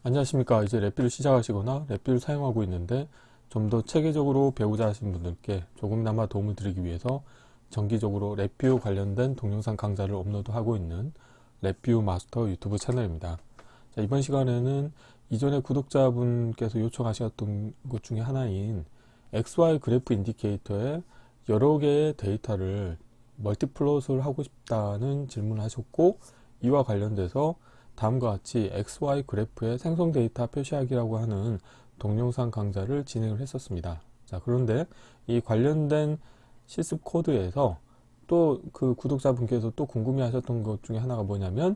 안녕하십니까. 이제 랩뷰를 시작하시거나 랩뷰를 사용하고 있는데 좀 더 체계적으로 배우자 하시는 분들께 조금이나마 도움을 드리기 위해서 정기적으로 랩뷰 관련된 동영상 강좌를 업로드하고 있는 랩뷰 마스터 유튜브 채널입니다. 자, 이번 시간에는 이전에 구독자분께서 요청하셨던 것 중에 하나인 XY 그래프 인디케이터의 여러 개의 데이터를 멀티플롯을 하고 싶다는 질문을 하셨고, 이와 관련돼서 다음과 같이 XY 그래프의 생성 데이터 표시하기라고 하는 동영상 강좌를 진행을 했었습니다. 자, 그런데 이 관련된 실습 코드에서 또 그 구독자분께서 또 궁금해 하셨던 것 중에 하나가 뭐냐면,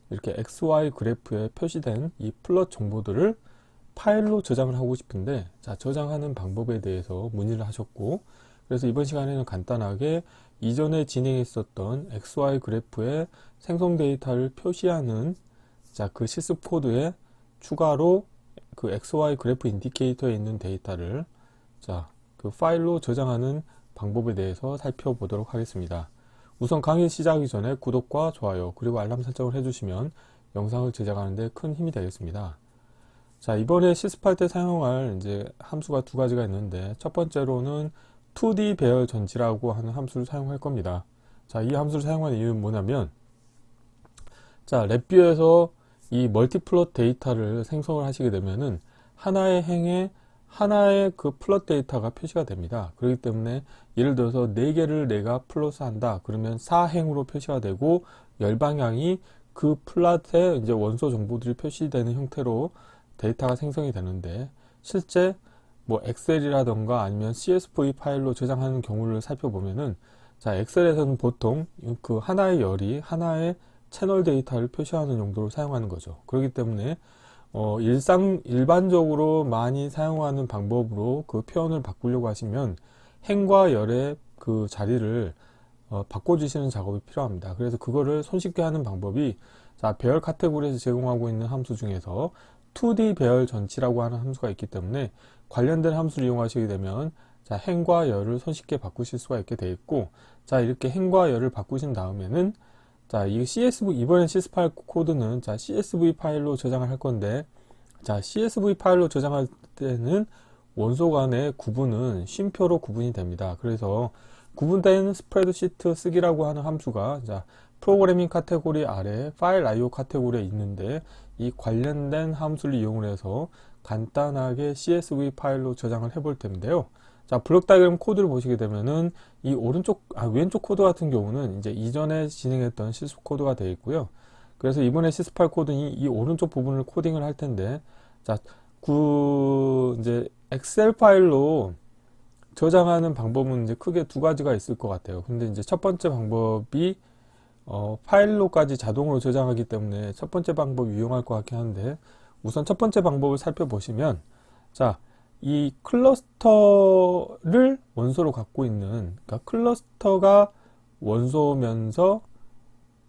이렇게 XY 그래프에 표시된 이 플롯 정보들을 파일로 저장을 하고 싶은데, 자, 저장하는 방법에 대해서 문의를 하셨고, 그래서 이번 시간에는 간단하게 이전에 진행했었던 XY 그래프의 생성 데이터를 표시하는 그 실습 코드에 추가로 그 XY 그래프 인디케이터에 있는 데이터를 그 파일로 저장하는 방법에 대해서 살펴보도록 하겠습니다. 우선 강의 시작하기 전에 구독과 좋아요 그리고 알람 설정을 해주시면 영상을 제작하는 데 큰 힘이 되겠습니다. 자, 이번에 실습할 때 사용할 이제 함수가 두 가지가 있는데, 첫 번째로는 2D 배열 전치라고 하는 함수를 사용할 겁니다. 자, 이 함수를 사용하는 이유는 뭐냐면, 자, 랩뷰에서 이 멀티플롯 데이터를 생성을 하시게 되면은 하나의 행에 하나의 그 플롯 데이터가 표시가 됩니다. 그렇기 때문에 예를 들어서 4개를 내가 플롯을 한다. 그러면 4행으로 표시가 되고, 열방향이 그 플롯에 이제 원소 정보들이 표시되는 형태로 데이터가 생성이 되는데, 실제 뭐 엑셀이라던가 아니면 CSV 파일로 저장하는 경우를 살펴보면은, 자, 엑셀에서는 보통 그 하나의 열이 하나의 채널 데이터를 표시하는 용도로 사용하는 거죠. 그렇기 때문에 일반적으로 많이 사용하는 방법으로 그 표현을 바꾸려고 하시면 행과 열의 그 자리를 바꿔주시는 작업이 필요합니다. 그래서 그거를 손쉽게 하는 방법이, 자, 배열 카테고리에서 제공하고 있는 함수 중에서 2D 배열 전치라고 하는 함수가 있기 때문에 관련된 함수를 이용하시게 되면, 자, 행과 열을 손쉽게 바꾸실 수가 있게 되어 있고, 자, 이렇게 행과 열을 바꾸신 다음에는, 자, 이 이번엔 CSV 코드는, 자, CSV 파일로 저장을 할 건데, 자, CSV 파일로 저장할 때는 원소 간의 구분은 쉼표로 구분이 됩니다. 그래서 구분된 스프레드시트 쓰기라고 하는 함수가, 자, 프로그래밍 카테고리 아래 파일 IO 카테고리에 있는데, 이 관련된 함수를 이용을 해서 간단하게 CSV 파일로 저장을 해볼 텐데요. 자, 블록 다이어그램 코드를 보시게 되면은 이 왼쪽 코드 같은 경우는 이제 이전에 진행했던 실습 코드가 되어 있고요. 그래서 이번에 실습할 코드는 이 오른쪽 부분을 코딩을 할 텐데, 자, 이제 엑셀 파일로 저장하는 방법은 이제 크게 두 가지가 있을 것 같아요. 근데 이제 첫 번째 방법이 파일로까지 자동으로 저장하기 때문에 첫 번째 방법 이용할 것 같긴 한데, 우선 첫 번째 방법을 살펴보시면, 자, 이 클러스터를 원소로 갖고 있는, 그러니까 클러스터가 원소면서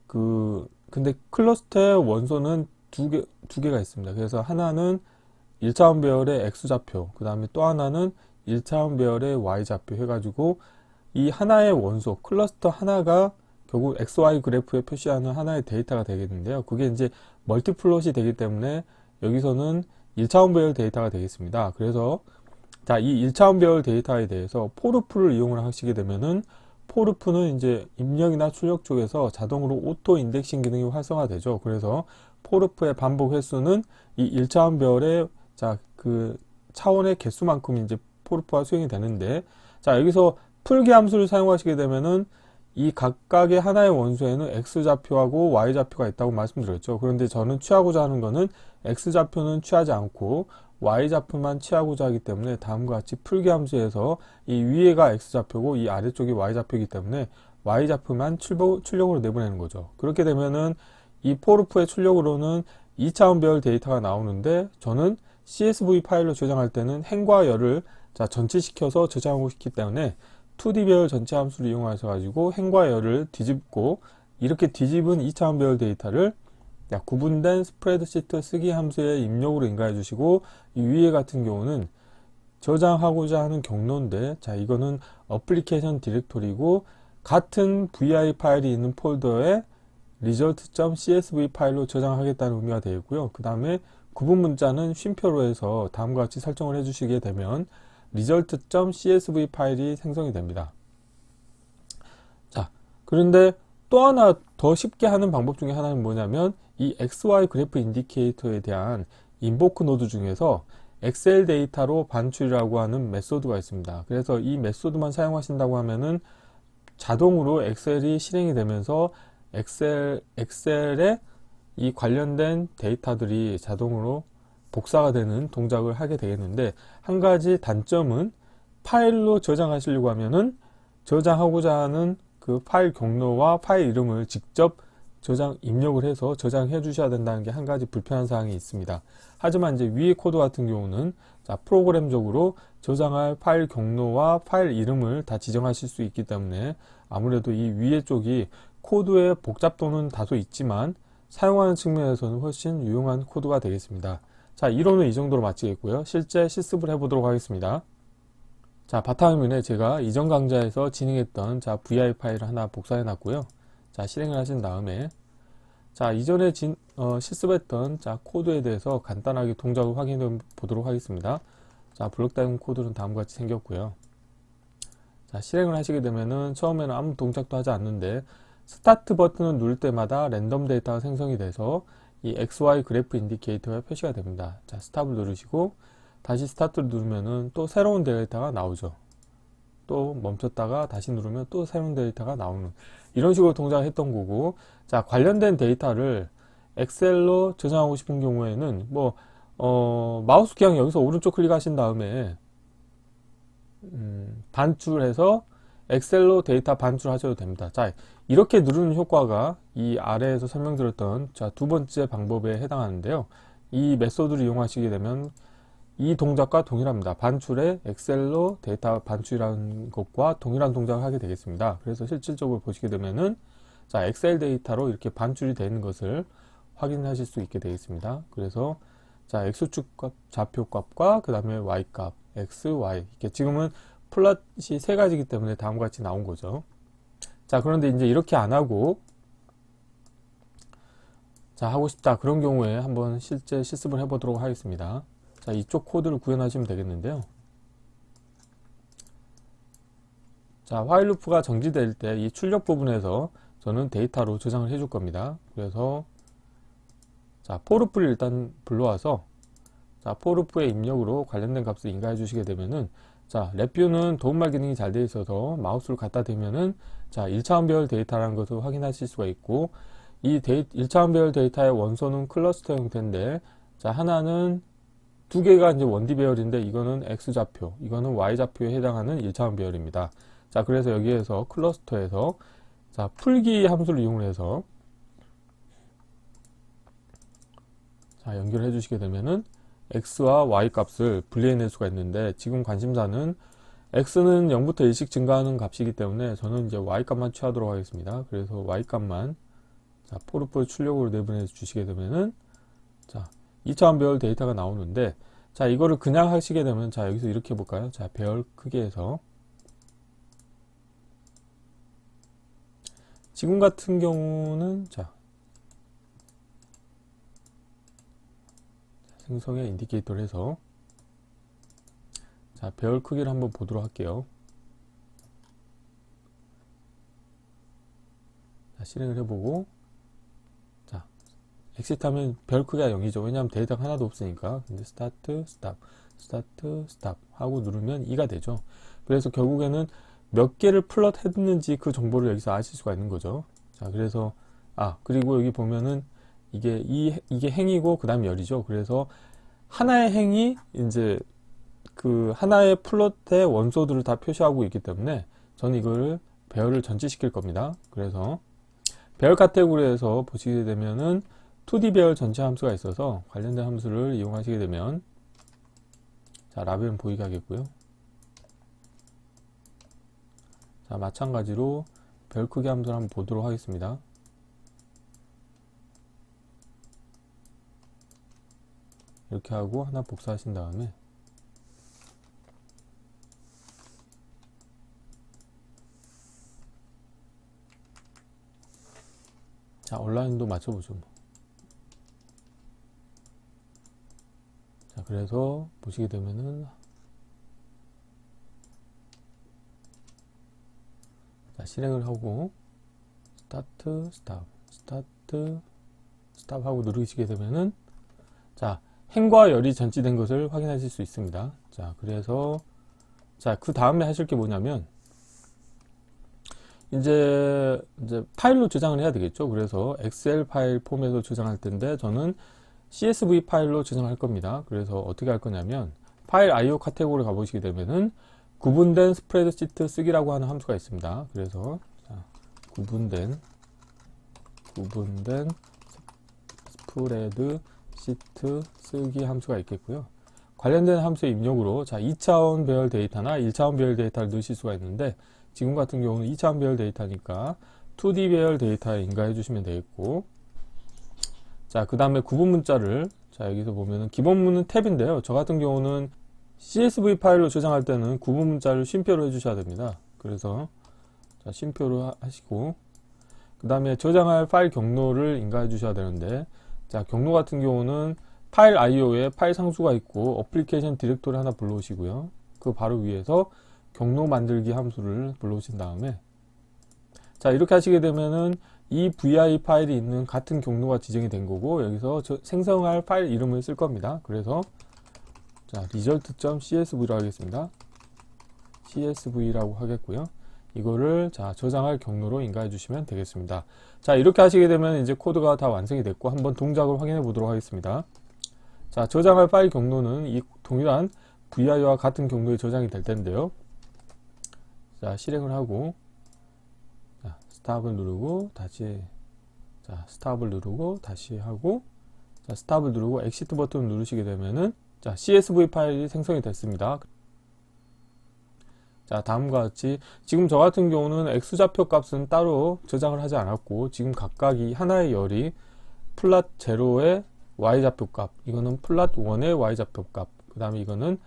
근데 클러스터의 원소는 두 개가 있습니다. 그래서 하나는 1차원 배열의 X좌표, 그 다음에 또 하나는 1차원 배열의 Y좌표 해가지고, 이 하나의 원소, 클러스터 하나가 결국 XY 그래프에 표시하는 하나의 데이터가 되겠는데요. 그게 이제 멀티플롯이 되기 때문에 여기서는 1차원 배열 데이터가 되겠습니다. 그래서, 자, 이 1차원 배열 데이터에 대해서 포르프를 이용을 하시게 되면은, 포르프는 이제 입력이나 출력 쪽에서 자동으로 오토 인덱싱 기능이 활성화되죠. 그래서 포르프의 반복 횟수는 이 1차원 배열의, 자, 그 차원의 개수만큼 이제 포르프가 수행이 되는데, 자, 여기서 풀기 함수를 사용하시게 되면은 이 각각의 하나의 원소에는 X좌표하고 Y좌표가 있다고 말씀드렸죠. 그런데 저는 취하고자 하는 거는 X좌표는 취하지 않고 Y좌표만 취하고자 하기 때문에 다음과 같이 풀기 함수에서 이 위에가 X좌표고 이 아래쪽이 Y좌표이기 때문에 Y좌표만 출력으로 내보내는 거죠. 그렇게 되면은 이 포르프의 출력으로는 2차원 배열 데이터가 나오는데, 저는 CSV 파일로 저장할 때는 행과 열을, 자, 전치시켜서 저장하고 싶기 때문에 2D 배열 전체 함수를 이용하셔 가지고 행과 열을 뒤집고, 이렇게 뒤집은 2차원 배열 데이터를, 자, 구분된 스프레드시트 쓰기 함수의 입력으로 인가해 주시고, 이 위에 같은 경우는 저장하고자 하는 경로인데, 자, 이거는 어플리케이션 디렉토리고 같은 VI 파일이 있는 폴더에 result.csv 파일로 저장하겠다는 의미가 되어 있고요. 그 다음에 구분 문자는 쉼표로 해서 다음과 같이 설정을 해주시게 되면 result.csv 파일이 생성이 됩니다. 자, 그런데 또 하나 더 쉽게 하는 방법 중에 하나는 뭐냐면 이 XY 그래프 인디케이터에 대한 인보크 노드 중에서 엑셀 데이터로 반출이라고 하는 메소드가 있습니다. 그래서 이 메소드만 사용하신다고 하면은 자동으로 엑셀이 실행이 되면서 엑셀에 이 관련된 데이터들이 자동으로 복사가 되는 동작을 하게 되겠는데, 한 가지 단점은 파일로 저장하시려고 하면은 저장하고자 하는 그 파일 경로와 파일 이름을 직접 입력을 해서 저장해 주셔야 된다는 게 한 가지 불편한 사항이 있습니다. 하지만 이제 위의 코드 같은 경우는 프로그램적으로 저장할 파일 경로와 파일 이름을 다 지정하실 수 있기 때문에 아무래도 이 위의 쪽이 코드의 복잡도는 다소 있지만 사용하는 측면에서는 훨씬 유용한 코드가 되겠습니다. 자, 이론은 이 정도로 마치겠고요. 실제 실습을 해보도록 하겠습니다. 자, 바탕화면에 제가 이전 강좌에서 진행했던 VI 파일을 하나 복사해 놨고요. 자, 실행을 하신 다음에 자, 이전에 실습했던 코드에 대해서 간단하게 동작을 확인해 보도록 하겠습니다. 자, 블록 다이어그램 코드는 다음과 같이 생겼고요. 자, 실행을 하시게 되면은 처음에는 아무 동작도 하지 않는데 스타트 버튼을 누를 때마다 랜덤 데이터가 생성이 돼서 이 XY 그래프 인디케이터가 표시가 됩니다. 자, 스탑을 누르시고 다시 스타트를 누르면은 또 새로운 데이터가 나오죠. 또 멈췄다가 다시 누르면 또 새로운 데이터가 나오는 이런 식으로 동작을 했던 거고, 자, 관련된 데이터를 엑셀로 저장하고 싶은 경우에는 마우스 그냥 여기서 오른쪽 클릭하신 다음에 반출해서 엑셀로 데이터 반출하셔도 됩니다. 자, 이렇게 누르는 효과가 이 아래에서 설명드렸던 두 번째 방법에 해당하는데요. 이 메소드를 이용하시게 되면 이 동작과 동일합니다. 반출에 엑셀로 데이터 반출이라는 것과 동일한 동작을 하게 되겠습니다. 그래서 실질적으로 보시게 되면은 자, 엑셀 데이터로 이렇게 반출이 되는 것을 확인하실 수 있게 되겠습니다. 그래서 자, X축 값, 좌표 값과 그 다음에 Y 값, X, Y. 이렇게 지금은 플롯이 세 가지이기 때문에 다음과 같이 나온 거죠. 자, 그런데 이제 이렇게 안 하고 자, 하고 싶다. 그런 경우에 한번 실제 실습을 해보도록 하겠습니다. 자, 이쪽 코드를 구현하시면 되겠는데요. 자, 화일 루프가 정지될 때 이 출력 부분에서 저는 데이터로 저장을 해줄 겁니다. 그래서 자, 포르프를 일단 불러와서 자, 포르프의 입력으로 관련된 값을 인가해 주시게 되면은 자, 랩뷰는 도움말 기능이 잘 되어 있어서 마우스를 갖다 대면은 자, 1차원별 데이터라는 것을 확인하실 수가 있고, 이 1차원별 데이터의 원소는 클러스터 형태인데, 자, 하나는 두 개가 이제 원디 배열인데 이거는 X좌표, 이거는 Y좌표에 해당하는 1차원 배열입니다. 자, 그래서 여기에서 클러스터에서 자, 풀기 함수를 이용해서 자, 연결해 주시게 되면은 X와 Y 값을 분리해낼 수가 있는데, 지금 관심사는 X는 0부터 1씩 증가하는 값이기 때문에 저는 이제 Y 값만 취하도록 하겠습니다. 그래서 Y 값만 자, 포르프 출력으로 내보내 주시게 되면은 자, 2차원 배열 데이터가 나오는데, 자, 이거를 그냥 하시게 되면 자, 여기서 이렇게 해볼까요? 자, 배열 크기에서 지금 같은 경우는 자, 생성의 인디케이터를 해서 자, 배열 크기를 한번 보도록 할게요. 자, 실행을 해보고 자, 엑시트 하면 별 크기가 0이죠. 왜냐하면 데이터가 하나도 없으니까. 근데 스타트, 스탑, 스타트, 스탑 하고 누르면 2가 되죠. 그래서 결국에는 몇 개를 플롯 했는지 그 정보를 여기서 아실 수가 있는 거죠. 자, 그래서 그리고 여기 보면은 이게 행이고 그 다음에 열이죠. 그래서 하나의 행이 이제 그 하나의 플롯의 원소들을 다 표시하고 있기 때문에 저는 이거를 배열을 전치시킬 겁니다. 그래서 배열 카테고리에서 보시게 되면은 2D 배열 전체 함수가 있어서 관련된 함수를 이용하시게 되면 자, 라벨은 보이게 하겠고요. 자, 마찬가지로 별 크기 함수를 한번 보도록 하겠습니다. 이렇게 하고 하나 복사하신 다음에 자, 온라인도 맞춰보죠. 자, 그래서 보시게 되면은 자, 실행을 하고 스타트, 스탑, 스타트, 스탑 하고 누르시게 되면은 자, 행과 열이 전치된 것을 확인하실 수 있습니다. 자, 그래서 자, 그 다음에 하실 게 뭐냐면 이제 파일로 저장을 해야 되겠죠. 그래서 엑셀 파일 폼에서 저장할 텐데 저는 CSV 파일로 저장할 겁니다. 그래서 어떻게 할 거냐면 파일 IO 카테고리 가보시게 되면은 구분된 스프레드시트 쓰기라고 하는 함수가 있습니다. 그래서 자, 구분된 스프레드시트 쓰기 함수가 있겠고요. 관련된 함수의 입력으로 자 2차원 배열 데이터나 1차원 배열 데이터를 넣으실 수가 있는데 지금 같은 경우는 2차원 배열 데이터니까 2D 배열 데이터에 인가해 주시면 되겠고, 자, 그 다음에 구분 문자를 자 여기서 보면은 기본문은 탭인데요. 저 같은 경우는 CSV 파일로 저장할 때는 구분 문자를 쉼표로 해주셔야 됩니다. 그래서 자, 쉼표로 하시고 그 다음에 저장할 파일 경로를 인가해 주셔야 되는데 자 경로 같은 경우는 파일 IO에 파일 상수가 있고 어플리케이션 디렉토리 하나 불러오시고요. 그 바로 위에서 경로 만들기 함수를 불러오신 다음에 자 이렇게 하시게 되면은 이 VI 파일이 있는 같은 경로가 지정이 된 거고 여기서 생성할 파일 이름을 쓸 겁니다. 그래서 자 result.csv로 하겠습니다. csv라고 하겠고요. 이거를 자 저장할 경로로 인가해 주시면 되겠습니다. 자 이렇게 하시게 되면 이제 코드가 다 완성이 됐고 한번 동작을 확인해 보도록 하겠습니다. 자 저장할 파일 경로는 이 동일한 VI와 같은 경로에 저장이 될 텐데요. 자 실행을 하고 자, 스탑을 누르고 다시 자 스탑을 누르고 다시 하고 자 스탑을 누르고 엑시트 버튼을 누르시게 되면은 자 CSV 파일이 생성이 됐습니다. 자 다음과 같이 지금 저 같은 경우는 X좌표 값은 따로 저장을 하지 않았고 지금 각각 이 하나의 열이 플랫 0의 Y좌표 값, 이거는 플랫 1의 Y좌표 값, 그 다음에 이거는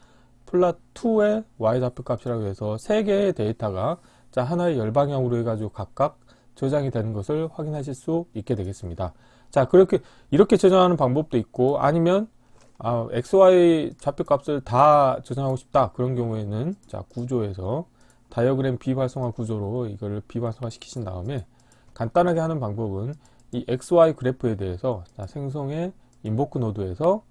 플랫 2의 Y좌표 값이라고 해서 3개의 데이터가 자 하나의 열 방향으로 해가지고 각각 저장이 되는 것을 확인하실 수 있게 되겠습니다. 자 이렇게 저장하는 방법도 있고 아니면 XY 좌표 값을 다 저장하고 싶다 그런 경우에는 자 구조에서 다이어그램 비활성화 구조로 이거를 비활성화 시키신 다음에 간단하게 하는 방법은 이 XY 그래프에 대해서 자 생성의 인보크 노드에서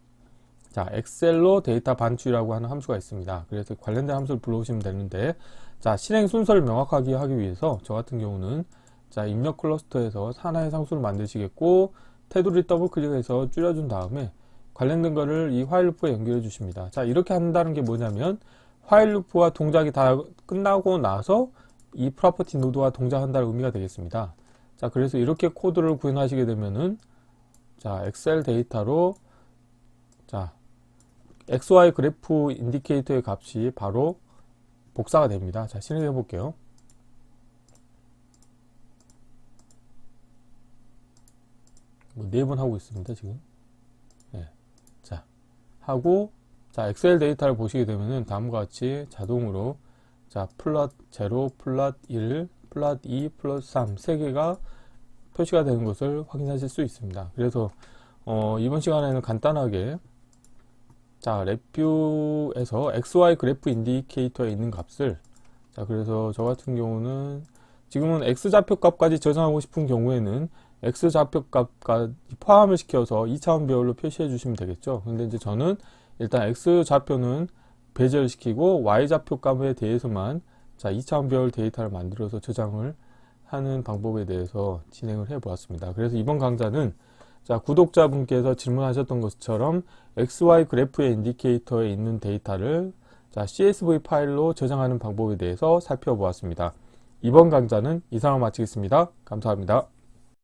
자 엑셀로 데이터 반출이라고 하는 함수가 있습니다. 그래서 관련된 함수를 불러오시면 되는데 자 실행 순서를 명확하게 하기 위해서 저 같은 경우는 자 입력 클러스터에서 하나의 상수를 만드시겠고 테두리 더블 클릭해서 줄여준 다음에 관련된 거를 이 화일 루프에 연결해 주십니다. 자 이렇게 한다는 게 뭐냐면 화일 루프와 동작이 다 끝나고 나서 이 프로퍼티 노드와 동작한다는 의미가 되겠습니다. 자 그래서 이렇게 코드를 구현하시게 되면은 자 엑셀 데이터로 자 XY 그래프 인디케이터의 값이 바로 복사가 됩니다. 자 실행해 볼게요. 뭐 4번 하고 있습니다 지금. 네. 자 하고 자 엑셀 데이터를 보시게 되면은 다음과 같이 자동으로 자 플랫 0, 플랫 1, 플랫 2, 플랫 3 3개가 표시가 되는 것을 확인하실 수 있습니다. 그래서 이번 시간에는 간단하게 자 랩뷰에서 XY 그래프 인디케이터에 있는 값을 자 그래서 저 같은 경우는 지금은 X좌표 값까지 저장하고 싶은 경우에는 X좌표 값까지 포함을 시켜서 2차원 배열로 표시해 주시면 되겠죠. 근데 이제 저는 일단 X좌표는 배제시키고 Y좌표 값에 대해서만 자 2차원 배열 데이터를 만들어서 저장을 하는 방법에 대해서 진행을 해 보았습니다. 그래서 이번 강좌는 자 구독자분께서 질문하셨던 것처럼 XY 그래프의 인디케이터에 있는 데이터를 자 CSV 파일로 저장하는 방법에 대해서 살펴보았습니다. 이번 강좌는 이상으로 마치겠습니다. 감사합니다.